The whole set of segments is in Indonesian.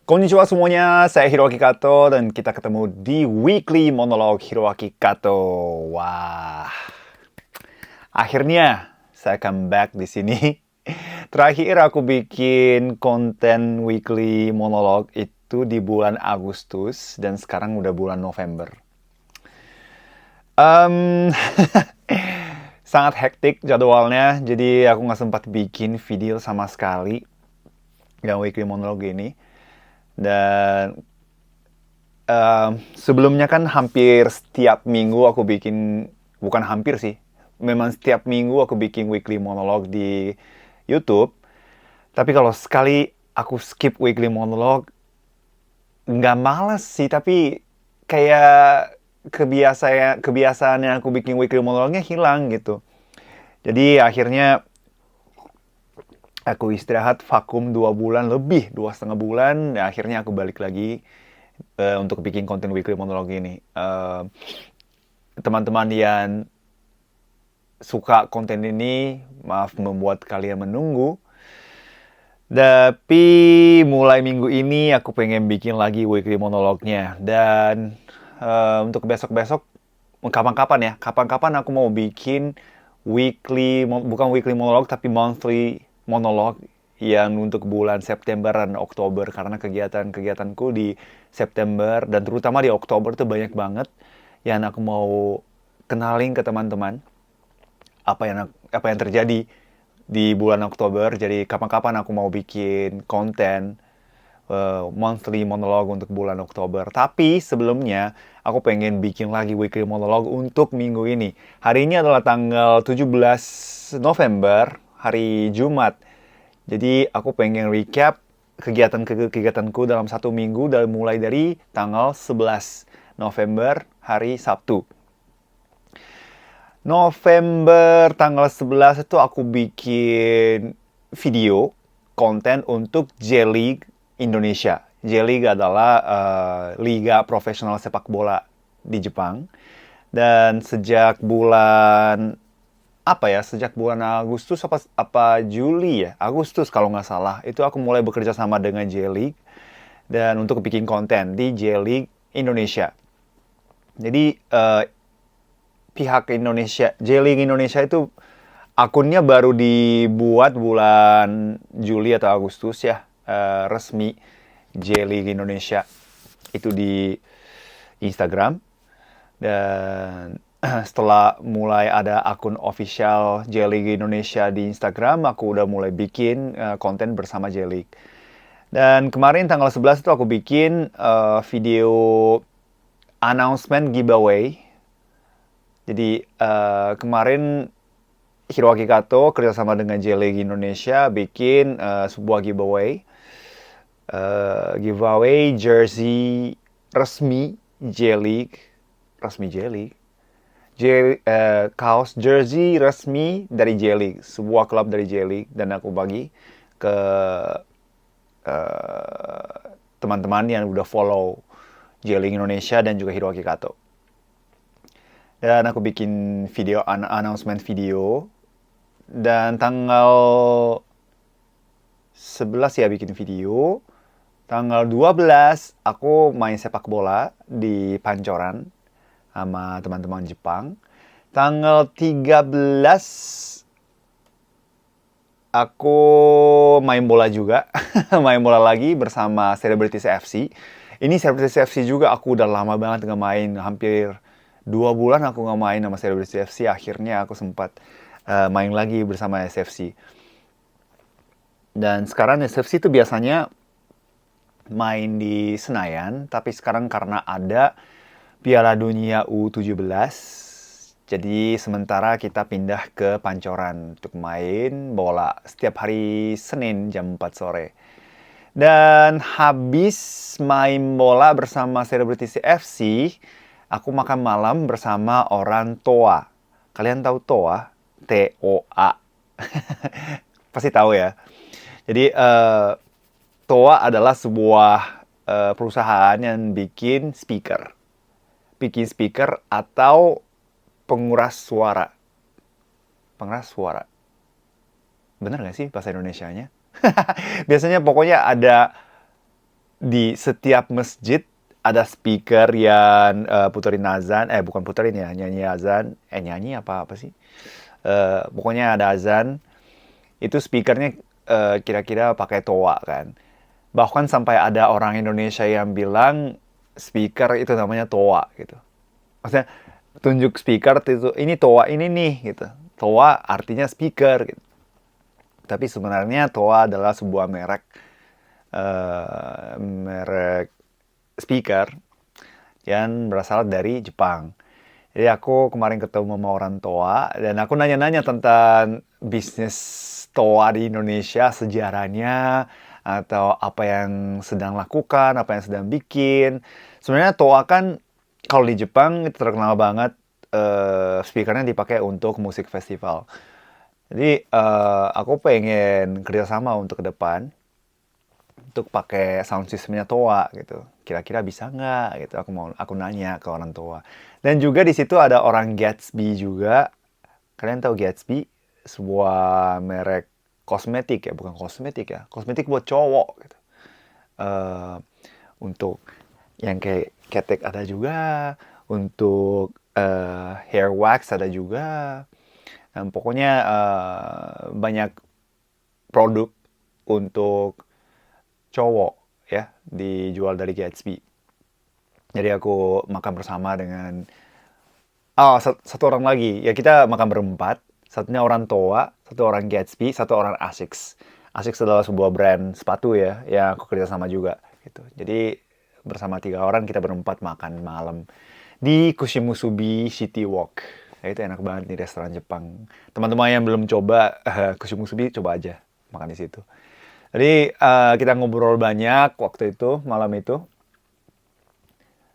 Konnichiwa semuanya, saya Hiroaki Kato dan kita ketemu di Weekly Monolog Hiroaki Kato. Wah, akhirnya saya comeback di sini. Terakhir aku bikin konten Weekly Monolog itu di bulan Agustus dan sekarang udah bulan November. Em, sangat hektik jadwalnya, jadi aku nggak sempat bikin video sama sekali yang Weekly Monolog ini. Dan sebelumnya kan hampir setiap minggu aku bikin, bukan hampir sih, memang setiap minggu aku bikin weekly monolog di YouTube. Tapi kalau sekali aku skip weekly monolog, nggak malas sih, tapi kayak kebiasaan yang aku bikin weekly monolognya hilang gitu. Jadi akhirnya aku istirahat vakum 2 bulan lebih, 2,5 bulan, dan akhirnya aku balik lagi untuk bikin konten weekly monolog ini. Teman-teman yang suka konten ini, maaf membuat kalian menunggu. Tapi mulai minggu ini aku pengen bikin lagi weekly monolognya. Dan untuk besok-besok, kapan-kapan ya, kapan-kapan aku mau bikin bukan weekly monolog, tapi monthly monolog yang untuk bulan September dan Oktober. Karena kegiatan-kegiatanku di September dan terutama di Oktober tuh banyak banget yang aku mau kenalin ke teman-teman apa yang terjadi di bulan Oktober. Jadi kapan-kapan aku mau bikin konten monthly monolog untuk bulan Oktober. Tapi sebelumnya aku pengen bikin lagi weekly monolog untuk minggu ini. Hari ini adalah tanggal 17 November, hari Jumat. Jadi aku pengen recap kegiatanku dalam satu minggu mulai dari tanggal 11 November, hari Sabtu. November tanggal 11 itu aku bikin video konten untuk J-League Indonesia. J-League adalah liga profesional sepak bola di Jepang. Dan sejak bulan Agustus apa Juli ya? Agustus kalau nggak salah. Itu aku mulai bekerja sama dengan J-League dan untuk bikin konten di J-League Indonesia. Jadi pihak Indonesia, J-League Indonesia itu akunnya baru dibuat bulan Juli atau Agustus ya, resmi J-League Indonesia itu di Instagram. Dan setelah mulai ada akun official J-League Indonesia di Instagram, aku udah mulai bikin konten bersama J-League. Dan kemarin tanggal 11 itu aku bikin video announcement giveaway. Jadi kemarin Hiroaki Kato kerjasama dengan J-League Indonesia bikin sebuah giveaway. Giveaway jersey resmi J-League. Resmi J-League. Kaos jersey resmi dari J-League. Sebuah klub dari J-League. Dan aku bagi ke teman-teman yang udah follow J-League Indonesia dan juga Hiroaki Kato. Dan aku bikin video announcement video. Dan tanggal 11 ya bikin video. Tanggal 12 aku main sepak bola di Pancoran sama teman-teman Jepang. Tanggal 13 aku main bola juga. Main bola lagi bersama Celebrities FC. Ini Celebrities FC juga aku udah lama banget nggak main. Hampir 2 bulan aku nggak main sama Celebrities FC. Akhirnya aku sempat main lagi bersama SFC. Dan sekarang SFC itu biasanya main di Senayan, tapi sekarang karena ada Piala Dunia U17, jadi sementara kita pindah ke Pancoran untuk main bola setiap hari Senin jam 4 sore. Dan habis main bola bersama Celebrity FC, aku makan malam bersama orang Toa. Kalian tahu Toa? T-O-A. Pasti tahu ya. Jadi Toa adalah sebuah perusahaan yang bikin speaker. Bikin speaker atau penguras suara. Penguras suara. Bener nggak sih bahasa Indonesianya? Biasanya pokoknya ada di setiap masjid ada speaker yang puterin azan, bukan puterin ya, nyanyi azan, nyanyi apa sih? Pokoknya ada azan, itu speakernya kira-kira pakai toa kan. Bahkan sampai ada orang Indonesia yang bilang speaker itu namanya toa gitu. Maksudnya tunjuk speaker itu ini toa ini nih gitu. Toa artinya speaker gitu. Tapi sebenarnya toa adalah sebuah merek speaker yang berasal dari Jepang. Jadi aku kemarin ketemu sama orang Toa dan aku nanya-nanya tentang bisnis Toa di Indonesia, sejarahnya, atau apa yang sedang lakukan, apa yang sedang bikin. Sebenarnya Toa kan kalau di Jepang itu terkenal banget, speakernya dipakai untuk musik festival. Jadi aku pengen kerjasama untuk ke depan untuk pakai sound systemnya Toa gitu. Kira-kira bisa nggak gitu? Aku nanya ke orang Toa. Dan juga di situ ada orang Gatsby juga. Kalian tahu Gatsby? Sebuah merek kosmetik ya, bukan kosmetik ya. Kosmetik buat cowok gitu. Eh, untuk yang kayak ketek ada juga, untuk hair wax ada juga. Dan pokoknya banyak produk untuk cowok ya dijual dari Gatsby. Jadi aku makan bersama dengan satu orang lagi. Ya kita makan berempat. Satunya orang Toa, satu orang Gatsby, satu orang Asics. Asics adalah sebuah brand sepatu ya yang aku kerja sama juga gitu. Jadi bersama 3 orang kita berempat makan malam di Kushimusubi City Walk. Ya, itu enak banget di restoran Jepang. Teman-teman yang belum coba Kushimusubi coba aja makan di situ. Jadi kita ngobrol banyak waktu itu, malam itu.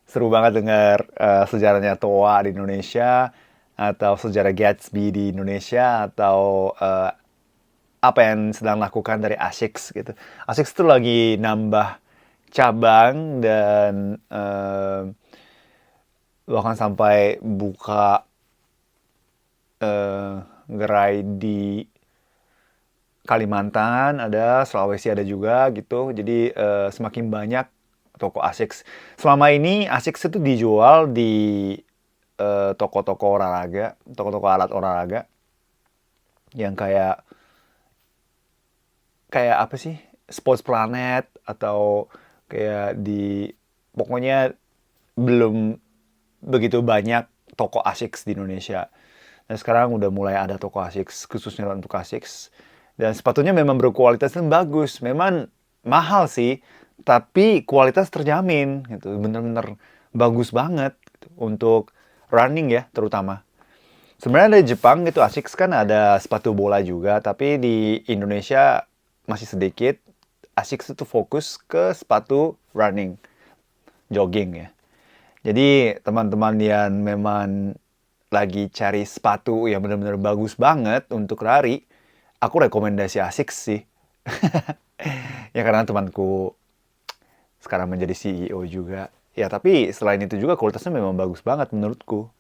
Seru banget dengar sejarahnya Toa di Indonesia, atau sejarah Gatsby di Indonesia, atau apa yang sedang lakukan dari Asics gitu. Asics itu lagi nambah cabang dan bahkan sampai buka gerai di Kalimantan ada, Sulawesi ada juga gitu. Jadi semakin banyak toko Asics. Selama ini Asics itu dijual di toko-toko olahraga, toko-toko alat olahraga yang kayak apa sih? Sports Planet atau kayak di pokoknya belum begitu banyak toko Asics di Indonesia. Dan sekarang udah mulai ada toko Asics khususnya untuk Asics. Dan sepatunya memang berkualitas dan bagus. Memang mahal sih, tapi kualitas terjamin gitu. Bener-bener bagus banget gitu. Untuk running ya terutama. Sebenarnya di Jepang itu Asics kan ada sepatu bola juga, tapi di Indonesia masih sedikit. Asics itu fokus ke sepatu running, jogging ya. Jadi teman-teman yang memang lagi cari sepatu yang benar-benar bagus banget untuk lari, aku rekomendasi Asics sih. Ya karena temanku sekarang menjadi CEO juga. Ya tapi selain itu juga kualitasnya memang bagus banget menurutku.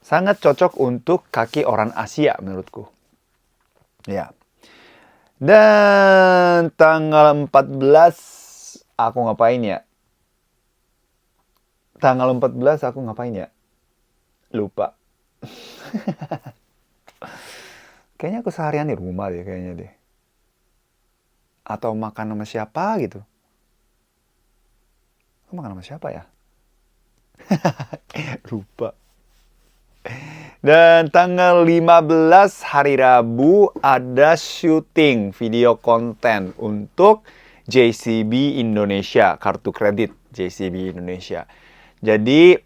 Sangat cocok untuk kaki orang Asia menurutku. Ya. Dan tanggal 14 aku ngapain ya? Tanggal 14 aku ngapain ya? Lupa. Kayaknya aku seharian di rumah deh kayaknya deh. Atau makan sama siapa gitu. Aku makan sama siapa ya? Lupa. Dan tanggal 15 hari Rabu ada syuting video konten untuk JCB Indonesia, kartu kredit JCB Indonesia. Jadi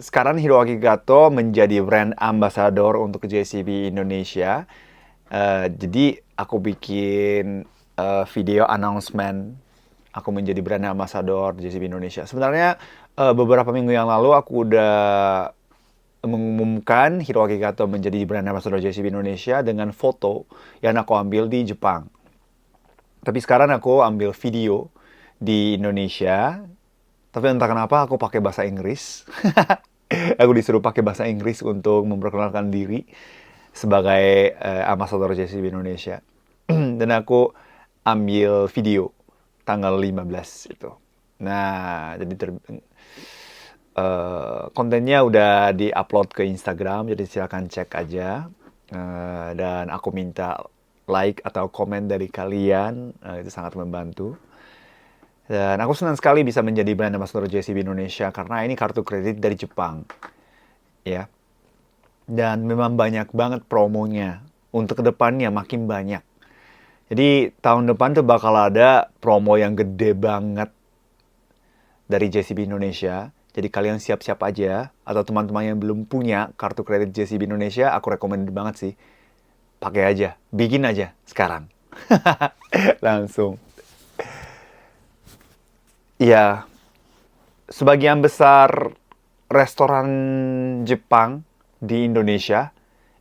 sekarang Hiroaki Gato menjadi brand ambassador untuk JCB Indonesia. Jadi aku bikin video announcement aku menjadi brand ambassador JCB Indonesia. Sebenarnya beberapa minggu yang lalu aku udah mengumumkan Hiroaki Gato menjadi brand ambassador JCB Indonesia dengan foto yang aku ambil di Jepang. Tapi sekarang aku ambil video di Indonesia. Tapi entah kenapa aku pakai bahasa Inggris. Aku disuruh pakai bahasa Inggris untuk memperkenalkan diri sebagai ambassador JCB Indonesia. Dan aku ambil video tanggal 15 itu. Nah, jadi kontennya udah di-upload ke Instagram, jadi silakan cek aja. Dan aku minta like atau komen dari kalian, itu sangat membantu. Dan aku senang sekali bisa menjadi brand ambassador JCB Indonesia karena ini kartu kredit dari Jepang, ya. Dan memang banyak banget promonya. Untuk kedepannya makin banyak. Jadi tahun depan tuh bakal ada promo yang gede banget dari JCB Indonesia. Jadi kalian siap-siap aja. Atau teman-teman yang belum punya kartu kredit JCB Indonesia, aku rekomen banget sih. Pakai aja, bikin aja sekarang. Langsung. Ya, sebagian besar restoran Jepang di Indonesia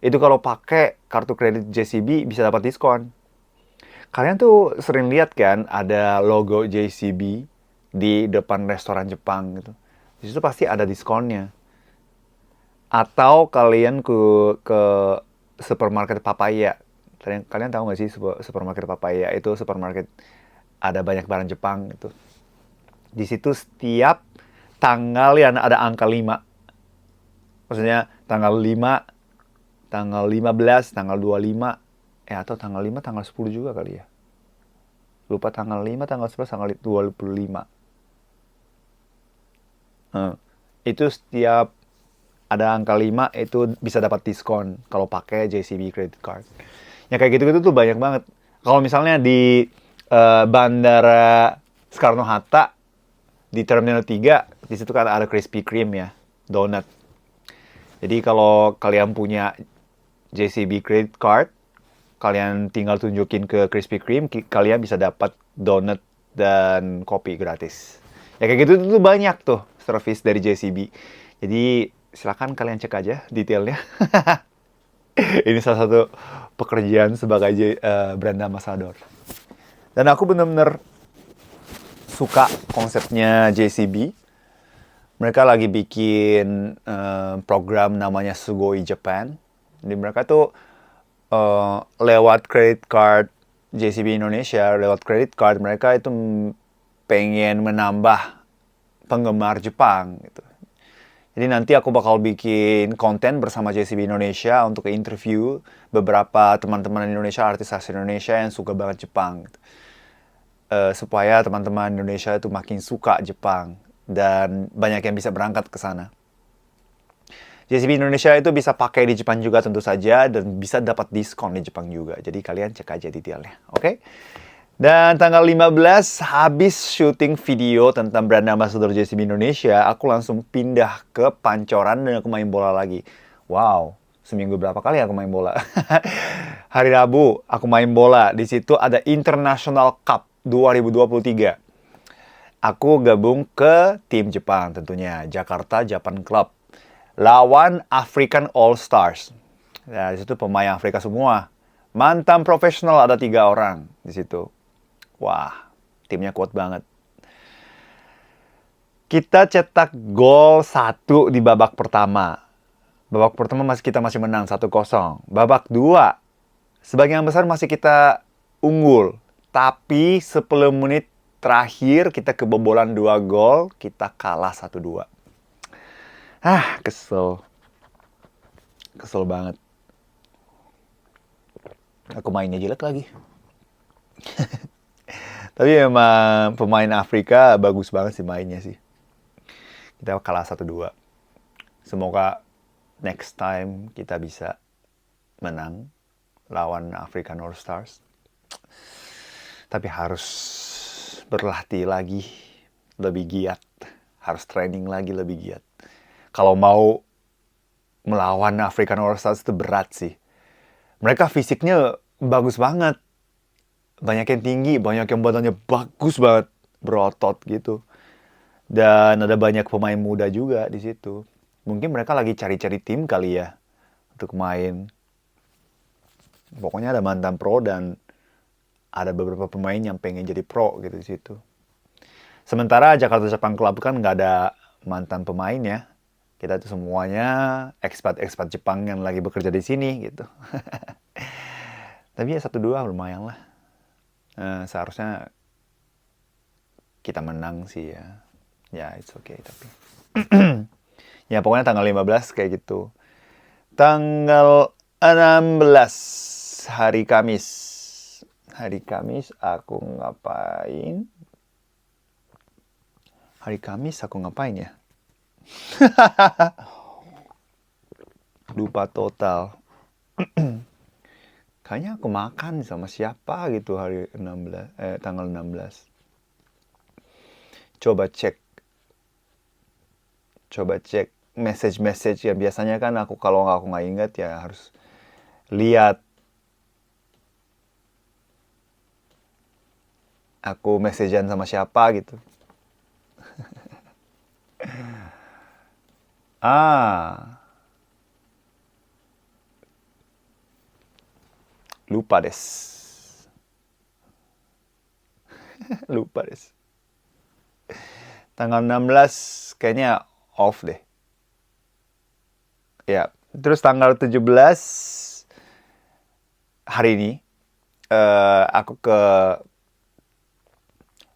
itu kalau pakai kartu kredit JCB bisa dapat diskon. Kalian tuh sering lihat kan ada logo JCB di depan restoran Jepang gitu. Di situ pasti ada diskonnya. Atau kalian ke supermarket Papaya. Kalian tahu nggak sih supermarket Papaya itu supermarket ada banyak barang Jepang gitu. Di situ setiap tanggal yang ada angka 5. Maksudnya tanggal 5, tanggal 15, tanggal 25, atau tanggal 5, tanggal 10 juga kali ya. Lupa tanggal 5, tanggal 11, tanggal 25. Itu setiap ada angka 5 itu bisa dapat diskon kalau pakai JCB credit card. Ya kayak gitu-gitu tuh banyak banget. Kalau misalnya di Bandara Soekarno-Hatta di Terminal 3, di situ kan ada Krispy Kreme ya, donat. Jadi kalau kalian punya JCB credit card, kalian tinggal tunjukin ke Krispy Kreme, kalian bisa dapat donat dan kopi gratis. Ya kayak gitu tuh banyak tuh service dari JCB. Jadi silakan kalian cek aja detailnya. Ini salah satu pekerjaan sebagai brand ambassador. Dan aku benar-benar suka konsepnya JCB. Mereka lagi bikin program namanya Sugoi Japan. Jadi mereka tuh lewat credit card JCB Indonesia, lewat credit card mereka itu pengen menambah penggemar Jepang gitu. Jadi nanti aku bakal bikin konten bersama JCB Indonesia untuk interview beberapa teman-teman Indonesia, artis-artis Indonesia yang suka banget Jepang. Gitu. Supaya teman-teman Indonesia itu makin suka Jepang dan banyak yang bisa berangkat ke sana. JCB Indonesia itu bisa pakai di Jepang juga tentu saja dan bisa dapat diskon di Jepang juga. Jadi kalian cek aja detailnya, oke? Dan tanggal 15 habis syuting video tentang brand ambassador JCB Indonesia, aku langsung pindah ke Pancoran dan aku main bola lagi. Wow, seminggu berapa kali aku main bola? Hari Rabu aku main bola. Di situ ada International Cup 2023. Aku gabung ke tim Jepang tentunya, Jakarta Japan Club. Lawan African All Stars. Nah, di situ pemain Afrika semua. Mantan profesional ada 3 orang di situ. Wah, timnya kuat banget. Kita cetak gol 1 di babak pertama. Babak pertama kita masih menang 1-0. Babak 2, sebagian besar masih kita unggul. Tapi 10 menit terakhir kita kebobolan 2 gol, kita kalah 1-2. Kesel. Kesel banget. Aku mainnya jelek lagi. Tapi memang pemain Afrika bagus banget sih mainnya sih. Kita kalah 1-2. Semoga next time kita bisa menang lawan African All Stars. Tapi harus berlatih lagi, lebih giat. Harus training lagi, lebih giat. Kalau mau melawan African All Stars itu berat sih. Mereka fisiknya bagus banget. Banyak yang tinggi, banyak yang badannya bagus banget, berotot gitu. Dan ada banyak pemain muda juga di situ. Mungkin mereka lagi cari-cari tim kali ya untuk main. Pokoknya ada mantan pro dan ada beberapa pemain yang pengen jadi pro gitu di situ. Sementara Jakarta Japan Club kan nggak ada mantan pemain ya. Kita tuh semuanya ekspat-ekspat Jepang yang lagi bekerja di sini gitu. Tapi ya 1-2 lumayan lah. Seharusnya kita menang sih ya. Ya, it's okay tapi. Ya, pokoknya tanggal 15 kayak gitu. Tanggal 16 hari Kamis. Hari Kamis aku ngapain? Hari Kamis aku ngapain ya? Lupa total. Kayaknya aku makan sama siapa gitu hari 16, tanggal 16. Coba cek message ya. Biasanya kan aku kalau aku nggak ingat ya harus lihat aku messagean sama siapa gitu. Lupa des. Lupa des. Tanggal 16 kayaknya off deh. Ya, terus tanggal 17 hari ini aku ke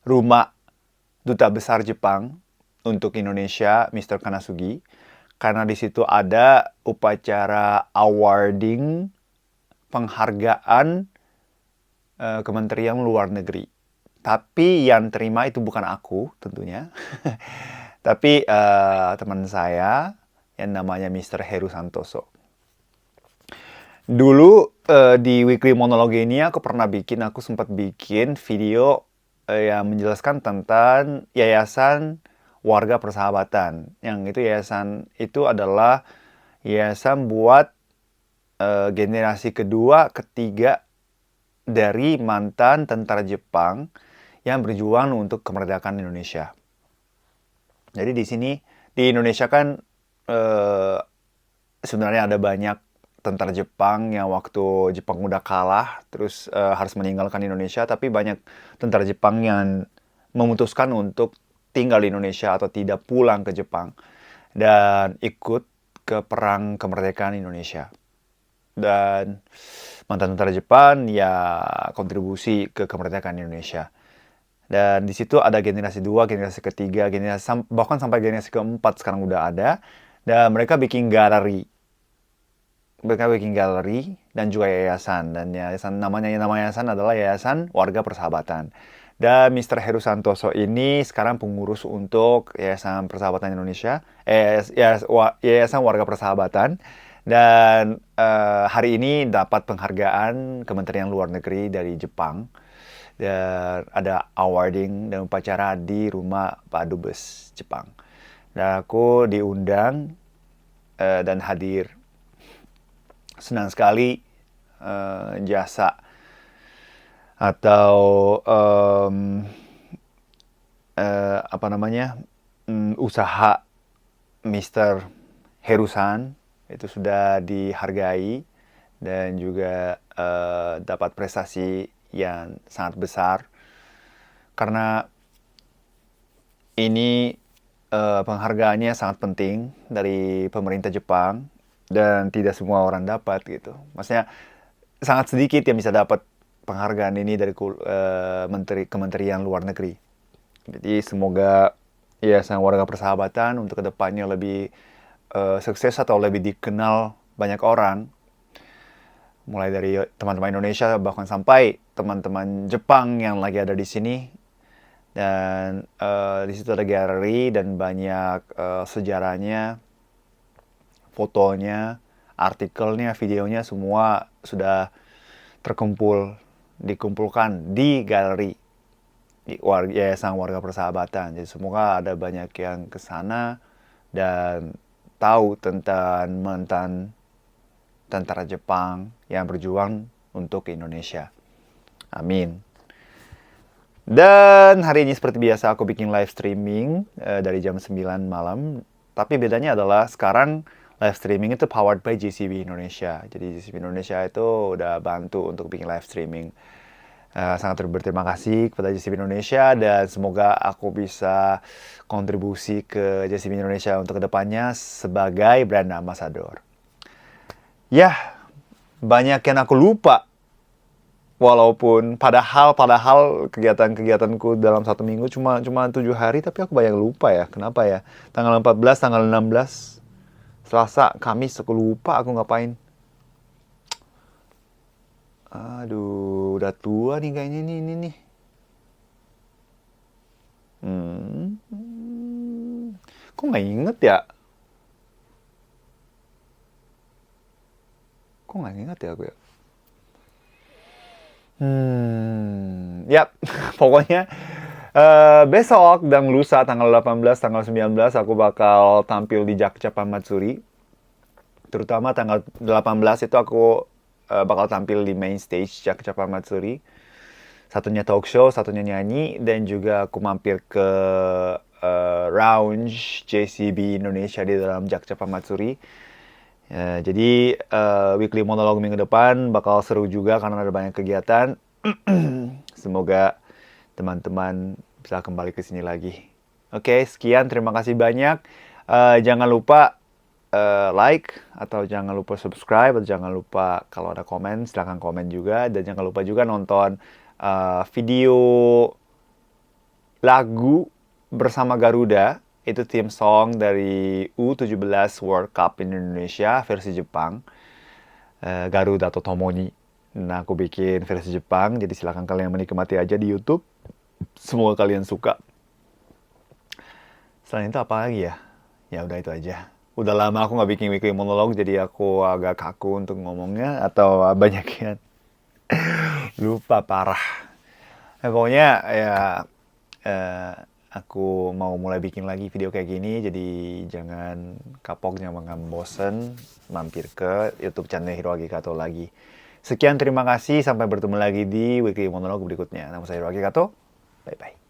rumah Duta Besar Jepang untuk Indonesia, Mr. Kanasugi, karena di situ ada upacara awarding penghargaan Kementerian Luar Negeri. Tapi yang terima itu bukan aku tentunya, tapi teman saya yang namanya Mr. Heru Santoso. Dulu di Weekly Monologue ini aku sempat bikin video yang menjelaskan tentang Yayasan Warga Persahabatan. Yang itu yayasan itu adalah yayasan buat generasi kedua, ketiga dari mantan tentara Jepang yang berjuang untuk kemerdekaan Indonesia. Jadi di sini di Indonesia kan sebenarnya ada banyak tentara Jepang yang waktu Jepang udah kalah terus harus meninggalkan Indonesia, tapi banyak tentara Jepang yang memutuskan untuk tinggal di Indonesia atau tidak pulang ke Jepang dan ikut ke perang kemerdekaan Indonesia. Dan mantan tentara Jepang ya kontribusi ke kemerdekaan Indonesia. Dan di situ ada generasi 2, generasi ketiga, bahkan sampai generasi keempat sekarang udah ada. Dan mereka bikin galeri. Dan juga yayasan. Dan nama yayasan adalah Yayasan Warga Persahabatan. Dan Mr. Heru Santoso ini sekarang pengurus untuk Yayasan Persahabatan Indonesia. Yayasan Warga Persahabatan. Dan hari ini dapat penghargaan Kementerian Luar Negeri dari Jepang. Dan ada awarding dan upacara di rumah Pak Dubes Jepang. Dan aku diundang dan hadir. Senang sekali jasa atau usaha Mr. Herusan itu sudah dihargai dan juga dapat prestasi yang sangat besar karena ini penghargaannya sangat penting dari pemerintah Jepang dan tidak semua orang dapat gitu. Maksudnya sangat sedikit yang bisa dapat penghargaan ini dari Kementerian Luar Negeri. Jadi semoga Yayasan Warga Persahabatan untuk kedepannya lebih sukses atau lebih dikenal banyak orang. Mulai dari teman-teman Indonesia bahkan sampai teman-teman Jepang yang lagi ada di sini. Dan di situ ada galeri dan banyak sejarahnya, fotonya, artikelnya, videonya semua sudah dikumpulkan di galeri di Yayasan Warga Persahabatan. Jadi semoga ada banyak yang ke sana dan tahu tentang mantan tentara Jepang yang berjuang untuk Indonesia. Amin. Dan hari ini seperti biasa aku bikin live streaming dari jam 9 malam. Tapi bedanya adalah sekarang live streaming itu powered by JCB Indonesia. Jadi JCB Indonesia itu udah bantu untuk bikin live streaming. Sangat berterima kasih kepada JCB Indonesia dan semoga aku bisa kontribusi ke JCB Indonesia untuk kedepannya sebagai brand ambassador. Ya, banyak yang aku lupa Walaupun padahal kegiatan-kegiatanku dalam 1 minggu cuma 7 hari, tapi aku banyak lupa ya. Kenapa ya? Tanggal 14, tanggal 16, Selasa, Kamis, aku lupa aku ngapain. Aduh, udah tua nih kayaknya ini nih. Kok nggak inget ya? Kok nggak inget ya aku ya? Yap, pokoknya besok dan lusa tanggal 18, tanggal 19 aku bakal tampil di Jakcapan Matsuri. Terutama tanggal 18 itu aku bakal tampil di main stage Jakcapan Matsuri. Satunya talk show, satunya nyanyi, dan juga aku mampir ke lounge JCB Indonesia di dalam Jakcapan Matsuri. Jadi weekly monolog minggu depan bakal seru juga karena ada banyak kegiatan. Semoga teman-teman bisa kembali ke sini lagi. Oke, sekian. Terima kasih banyak. Jangan lupa like, atau jangan lupa subscribe, atau jangan lupa kalau ada komen, silahkan komen juga. Dan jangan lupa juga nonton video lagu bersama Garuda. Itu theme song dari U17 World Cup Indonesia versi Jepang. Garuda atau Tomoni. Nah, aku bikin versi Jepang, jadi silahkan kalian menikmati aja di YouTube. Semoga kalian suka. Selain itu apa lagi ya? Ya udah itu aja. Udah lama aku nggak bikin weekly monolog, jadi aku agak kaku untuk ngomongnya, atau banyak yang lupa parah. Pokoknya ya aku mau mulai bikin lagi video kayak gini, jadi jangan kapok, jangan bosen, mampir ke YouTube channel Hiroaki Kato lagi. Sekian, terima kasih, sampai bertemu lagi di weekly monolog berikutnya. Nama saya Hiroaki Kato, bye-bye.